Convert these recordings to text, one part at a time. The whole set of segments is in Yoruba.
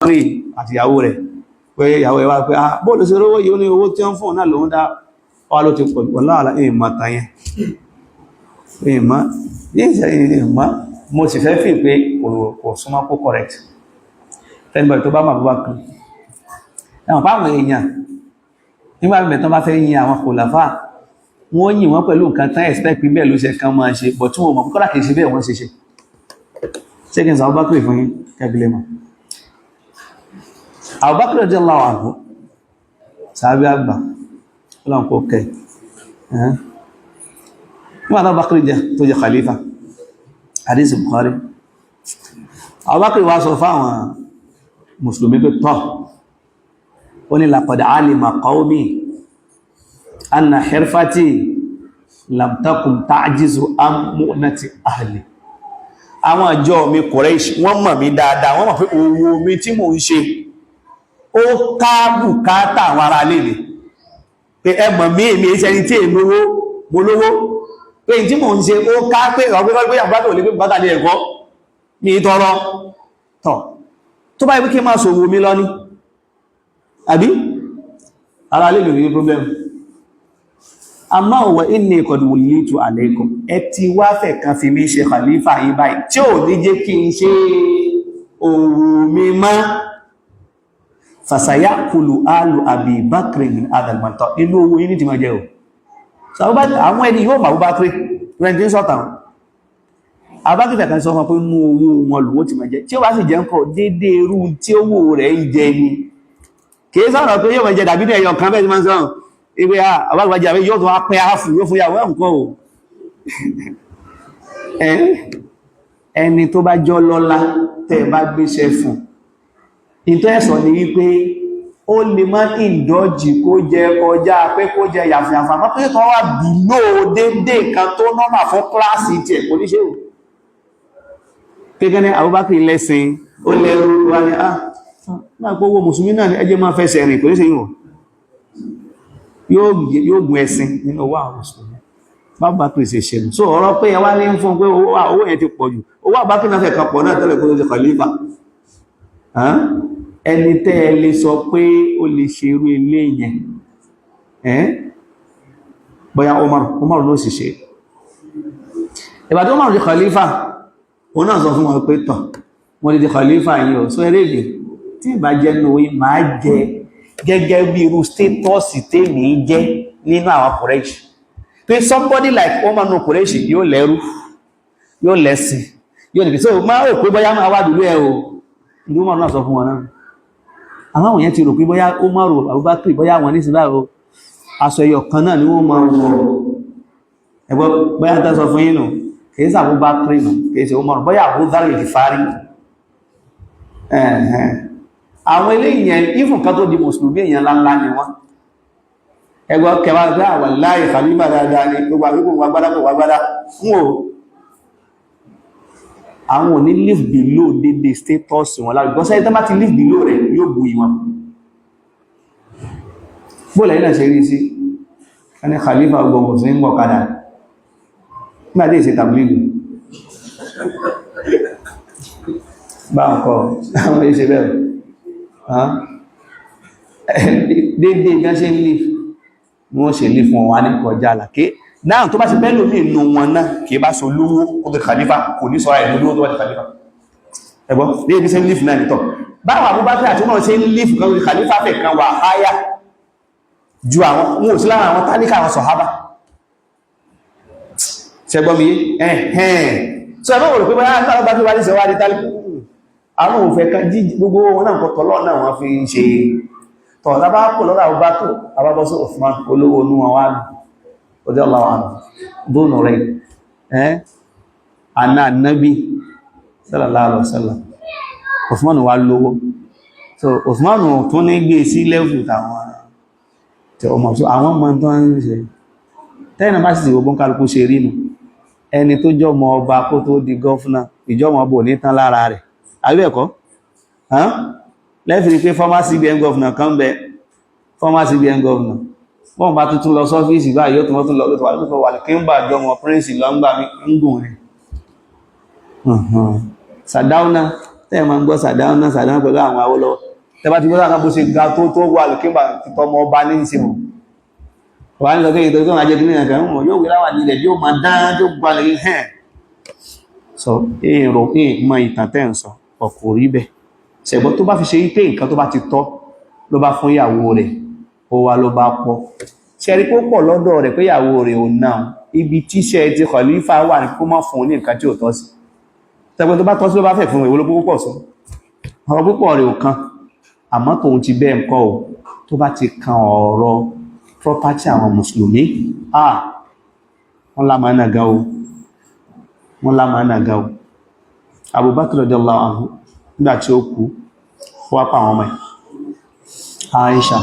Bakr àti ìyàwó rẹ̀ pé ìyàwó ẹ̀ wá pé bóòlù sí rówó yìí ó ní owó tí wọ́n fún náà lòun dá wá ló ti pọ̀ wọ́láàlá ìmọ̀ tàyẹn ìmọ̀ mo sì fẹ́ fi pé kò súnmọ́ kó correct tẹ́lifẹ̀ tó bá máa bá kú ẹ̀wọ̀n fáwọn èèyàn nígbà mẹ́tọ́ bá fẹ́ yin àwọn kòlàfà wọ́n yìn wọ́n pẹ̀lú nǹkan tán expect pé bẹ́ẹ̀ ló ṣe kan máa ṣe bọ̀ tí wọ́n mọ̀ kọ́lá kìí ṣe bẹ́ẹ̀ wọ́n ṣe ṣe kí n sọ AbuBakr fún yín kẹgbìlẹ̀ mọ̀ AbuBakr radiyallahu anhu sàábí àgbà ọlọ́run kò kẹ́ nígbà tó AbuBakr jẹ́ tó jẹ́ khalifa hadith Bukhari AbuBakr wá sọ fáwọn mùsùlùmí pé tọ́ ó ní laqad alima qawmi anna hirfati lam takun ta'jizu am mu'nati ahli àwọn àjọ mi Quraysh wọ́n mọ̀ mí dáadáa wọ́n mọ̀ pé owó mi tí mò ń ṣe ó ká bùkátà àwọn ará lè lè pé ẹmọ̀ mí èmi ẹni tí èmi mo lówó pé tí mò ń ṣe ó ká pé ọgbẹ́gbẹ́ àbúrátò lè pé bùkátà lè ẹ̀kọ́ ní ìtọrọ tọ̀ tó bá ibi kí máa sọ owó mi lọ ní àbí ará lè lè rí problem àmọ́ wa inni qad wullitu alaykum ẹ ti wá fẹ́ kan fi mí ṣe khalifa yìí báyìí tí ò ní jẹ́ kí n ṣe ohun mi mọ́ fasayakulu alu Abi Bakr min adal manta inú owó yìí ní ti máa jẹ́ o so àwọn ẹni yóò ma AbuBakr rẹ̀ndí sọ́tàn AbuBakr fẹ́ kan sọ fún pé inú owó wọn lòó ti máa jẹ́ tí ó bá sì jẹ́ ń kọ dédé irú tí owó rẹ̀ ń jẹ ni kìí sọ̀rọ̀ pé yóò máa jẹ dàbí ní ẹyọ kan bẹ́ẹ̀ ti máa ń sọ̀rọ̀ ìwé àwọ́gbàjá rẹ̀ yóò tó wá pẹ́ áfù yóò fún yàwó ẹ̀kọ́ ò ẹni tó bá jọ lọ́lá tẹ́ bá gbéṣẹ́ fún ìtọ́ ẹ̀sọ̀ ni wípé ó lè má ìdọ́jì kó jẹ kọjá pé kó jẹ yàfìyàfà pé tó wà bìlò dédé kan tó nọ́mà fún kíláàsì tí ẹ̀kọ́ níṣẹ́ ò kékeré AbuBakr lẹ́sìn ó lẹ́rú wá ní náà gbogbo mùsùlùmí náà ẹjẹ́ máa fẹ́ sẹ̀rìn kò ní ṣe yóò gùn ẹ̀sìn nínú owó àwọn mùsùlùmí AbuBakr ṣe ṣẹlù so ọ̀rọ̀ pé ẹwà ní fún pé owó yẹn ti pọ̀ jù owó AbuBakr náà fẹ́ kan pọ̀ náà tẹ́lẹ̀ kó ló ṣe khalifa ẹni tẹ́ ẹ lè sọ pé ó lè ṣe irú ilé yẹn bóyá Umar ló sì ṣe ìgbà tí Umar di khalifa òun náà sọ fún wọn pé tọ̀ mo lè di khalifa yìí ò sọ eréèdè tí ìbá jẹ́ ní orí máa jẹ gẹ́gẹ́ bí irú status tèmi jẹ́ nínú àwọn Quraysh pé somebody like Umar no Quraysh yóò lẹ́rú yóò lẹ́sìn yóò nìkì so máa rò pé bóyá máa wà dúró ẹ̀ o ìlú Umar náà sọ fún wọn náà àwọn òyìn ti rò pé bóyá Umar AbuBakr bóyá wọn ní sílá o aṣọ ẹyọ kan náà ni wọ́n máa wọ ẹgbọ́ bóyá tẹ́ sọ fún yínú kìí sí AbuBakr nù kìí sí Umar bóyá Abu Dharr al-Ghifari àwọn ilé ìyẹn ìfún kan tó di mùsùlùmí èèyàn ńláńlá ni wọ́n ẹgbọ́ kẹwàá gbé àwọn láì khalifa dáadáa ní gbogbo àwíkò wàgbádá fún o àwọn ò ní live below dédé status wọn láti gọ́sẹ́ ìtẹ́ bá ti live below rẹ̀ yóò bú ìwọ̀n bóòlẹ̀ ilẹ̀ ṣe rí sí ẹni khalifa gbogbo sí ń gbọ̀kadà nígbàtí ìṣẹ́ tàbílìgù bá ń kọ́ àwọn ìṣẹ́ bẹ̀rẹ̀ dédé gan ṣe ń live ní wọ́n ṣe live wọn wá ní kọjá àlàké náà tó bá ti bẹ́ẹ̀ lómi inú wọn náà kì í bá so lówó kó tó khalifa kò ní sọ àìlú lówó tó bá ti khalifa ẹgbọ́n ní ebi ṣe ń live náà nítọ̀ báwọn AbuBakr àti wọn ṣe ń live kan khalifa fẹ́ kan wà háyà ju àwọn wọn ò sí lára àwọn tálíkà àwọn Sahabah ṣẹgbọ́n mi ẹ̀hẹ́n so ẹgbọ́n wò rò pé bá yára bá fi wá ní ṣẹwà di tálíkà àwọn òfẹ́ kan jí gbogbo wọn náà kọ́ tọ́lọ́ náà wọ́n fi ń ṣe tọ̀ lábá pò lọ́rọ̀ AbuBakr abábọ́sọ Uthman olówó onú wọn wá ní ọjọ́ aláwọ̀ àmì bóònù rẹ̀ àná Nabi sallallahu alaihi wasallam Uthman wá lówó so Uthman tún ní gbé sí lẹ́fù tàwọn tẹ ọmọ tó àwọn ọmọ tó ń ṣe tẹ́yìnà bá sì sí gbogbo kálukú ṣe rí nù ẹni tó jọmọ ọba kó tó di gọ́fúnà ìjọmọ ọba ò ní tán lára rẹ̀ àbí ẹ̀kọ́ lẹ́fìrí pé former CBN governor kan bẹ former CBN governor wọ́n bá tuntun lọ sọ́fíìsì báyìí yóò tún lọ lótọ́ wà kí ń bà jọmọ prince lọ ń gbà ń gùn rẹ̀ Sàdáúnà tẹ́ ma ń gbọ́ sàdáná pẹ̀lú àwọn Awólọ́wọ̀ tẹ́bá ti gbọ́ sáà bó ṣe ga tó wà lókèmbà tọmọ ọba ní ìsinmi wà ní lọ́kẹ́ ìtọ́jú tó ajẹ́ kí ní ẹ̀kẹ́ mọ̀ yóò wí láwà nílẹ̀ yóò ma dán tó gbalẹ̀ hẹ́n so èrò ìmọ̀ ìtàn tẹ́ ń sọ ọkọ̀ rí bẹ́ ṣẹ̀gbọ́n tó bá fi ṣe pé nǹkan tó bá ti tọ́ ló bá fún ìyàwó rẹ̀ ó wá ló bá pọ̀ ṣẹ́rí kó pọ̀ lọ́dọ̀ rẹ̀ pé ìyàwó rẹ̀ ò náà ibi tíṣẹ́ ti kọ̀lífà wà ní kó má fún ní nǹkan tí ò tọ́ sí tẹ́gbẹ́ tó bá tọ́ sí ló bá fẹ́ fún ìwé olóko púpọ̀ sí ọ̀rọ̀ púpọ̀ rẹ̀ ò kan àmọ́ tóun ti bẹ́ẹ̀ ńkọ́ ò tó bá ti kan ọ̀rọ̀ property àwọn mùsùlùmí wọ́n lámàánà ga o wọ́n lámàánà ga o Abu Bakr radiyallahu anhu nígbà tí ó kú wá pa àwọn ọmọ ẹ̀ Aisha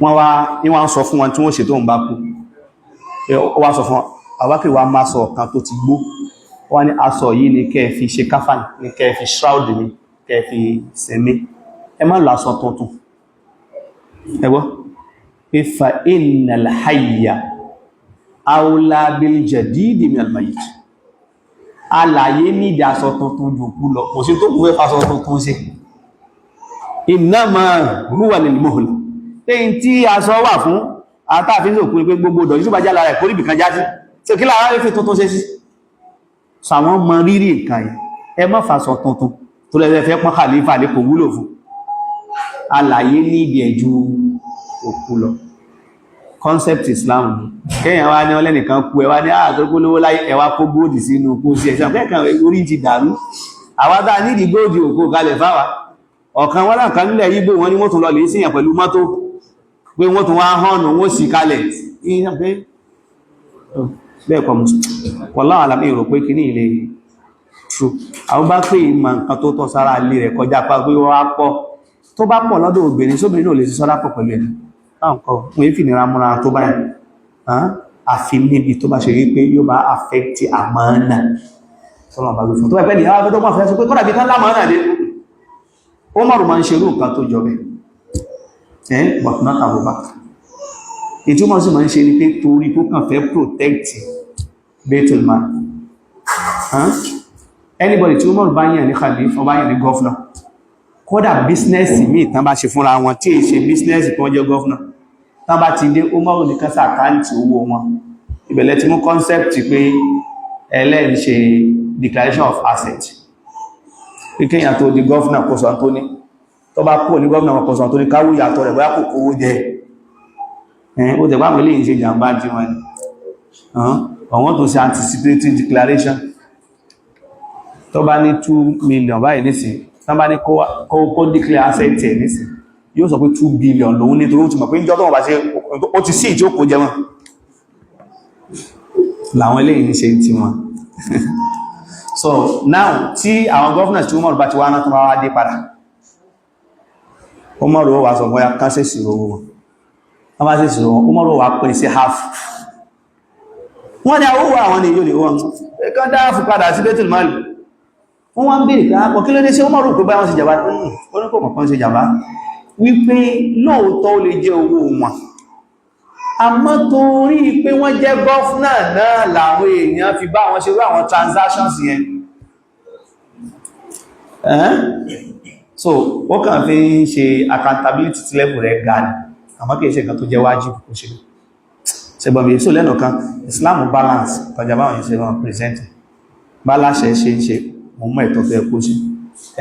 wọ́n sọ fún wọn tí wọ́n ṣe tó ń bá kú ó wá sọ fún Abu Bakr wa máa sọ ọ̀kan tó ti gbó wọ́n ní aṣọ yìí ni kẹ́ fi ṣe káfàn ní kẹ́ fi shroud ní kẹ́ fi sẹ́mí ẹ má lọ aṣọ tuntun ẹgbọ́ fa innal hayya awla bil jadidi min al mayyit alàyé ní ìdí aṣọ tuntun jù kú lọ kò sí tó kú fẹ́ fásọ tuntun sí innama huwa lil muhl lẹ́yìn tí aṣọ wà fún àtàfin òkú pé gbogbo ọ̀dọ̀ yíṣù bá jálà rẹ̀ kórìbì kan já sí tí kí láàá rí fi tuntun ṣe sí sàwọn mọ rírì nǹkan yìí ẹ má fásọ tuntun tó lẹ́fẹ́ fẹ́ pọ́n khalifa lè kò wúlò fún alàyé ní ìdí ẹ̀jú òkú lọ concept Islam kẹ́yàn wá ní ọlẹ́nìkan kú ẹwà ní àtọ́gbólówó láyé ẹwà kó góòdì sínú kó sí ẹ̀sẹ̀ kẹ́kàn orí ti dàrú àwádá nídìí góòdì òkú kalẹ̀ fáwà ọ̀kan wọ́n láǹkan nílẹ̀ Ìgbò wọn ni wọ́n tún lọ lè síyàn pẹ̀lú mọ́tò pé wọ́n tún wá hàn wọ́n sì kalẹ̀ bẹ́ẹ̀kọ́ wallahu alam èrò pé kí ní ilé true àwọn bá pé ìmọ̀ nǹkan tó tọ́ sára ilé rẹ̀ kọjá pa pé wọ́n á pọ̀ tó bá pọ̀ lọ́dọ̀ obìnrin sóbìnrin náà lè sí sọ́dá pọ̀ pẹ̀lú ẹni láǹkọ́ wọ́n yí fìnira múra tó báyìí àfi níbi tó bá ṣe rí pé yóò bá affect àmánà sọ́nà bá gbé fún tó bá pẹ́ ní àwọn tó bá fẹ́ sọ pé kọ́dà bí tán lámánà dé Umar máa ń ṣe irú nǹkan tó jọ bẹ́ẹ̀ but not Abu Bakr ìtumọ̀ sí máa ń ṣe ní pé torí kó kàn fẹ́ protect Baitul Mal anybody tí Umar bá yàn ní khalifa bá yàn ní governor kódà bísínẹ́sì míì tán bá ṣe fúnra wọn tí è ṣe bísínẹ́sì kan jẹ́ gọ́fúnà tán bá ti dé Umar ní kásà àkáǹtì owó wọn ìbẹ̀lẹ̀ tí mú concept pé ẹlẹ́n ṣe declaration of asset kíkẹ́yàn tó di gọ́fúnà kó sọ tó ní tó bá kó ní gọ́fúnà wọn kó sọ tó ní káwó yàtọ̀ rẹ̀ bóyá kò kówó jẹ ó jẹ́ pàmì lè ṣe jàmbá jí wọn ni ọ̀wọ́n tó ṣe anticipatory declaration tó bá ní 2 million báyìí nísìn tán bá ní kó declare asset ẹ̀ nísìn yóò sọ pé 2 billion lòun ní torí ó ti mọ̀ pé ń jọ́ tó wọ́n bá ṣe ó ti sí ìtí ó kó jẹ wọn láwọn eléyìí ní ṣe tí wọn so now tí àwọn governors tí Umar bá ti wá náà tó wá dé padà Umar ó wà sọ bóyá káṣẹ́sì owó wọn wọ́n bá ṣe wọn Umar ó wà pín sí half wọ́n ní owó àwọn ni yóò lè wọ́n ẹ̀kan dáàfù padà sí Baitul Mal wọ́n wá ń bèèrè pé àpọ̀ kí ló dé sí Umar rò pé báyọ́ sí jàbá oníkọ̀ọ̀kan sí jàbá wípé lóòótọ́ ó lè jẹ́ owó wọn àmọ́ torí pé wọ́n jẹ́ gọ́fúnà náà làwọn èèyàn fi bá wọn ṣe rú àwọn transactions yẹn so wọ́n kàn fi ń ṣe accountability tí level rẹ̀ ga ní àmọ́ kìí ṣe nǹkan tó jẹ́ wájib kò ṣe ṣẹgbọ̀n so lẹ́nà kan Islam balance kọjá báwọn yìí ṣe wọ́n present balance ṣe mo mọ́ ẹ̀tọ́ tó ẹkú ṣe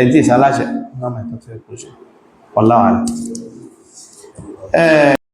ẹ̀dí ìṣàláṣẹ́ mọ́ ẹ̀tọ́ tó ẹkú ṣe ọláwàá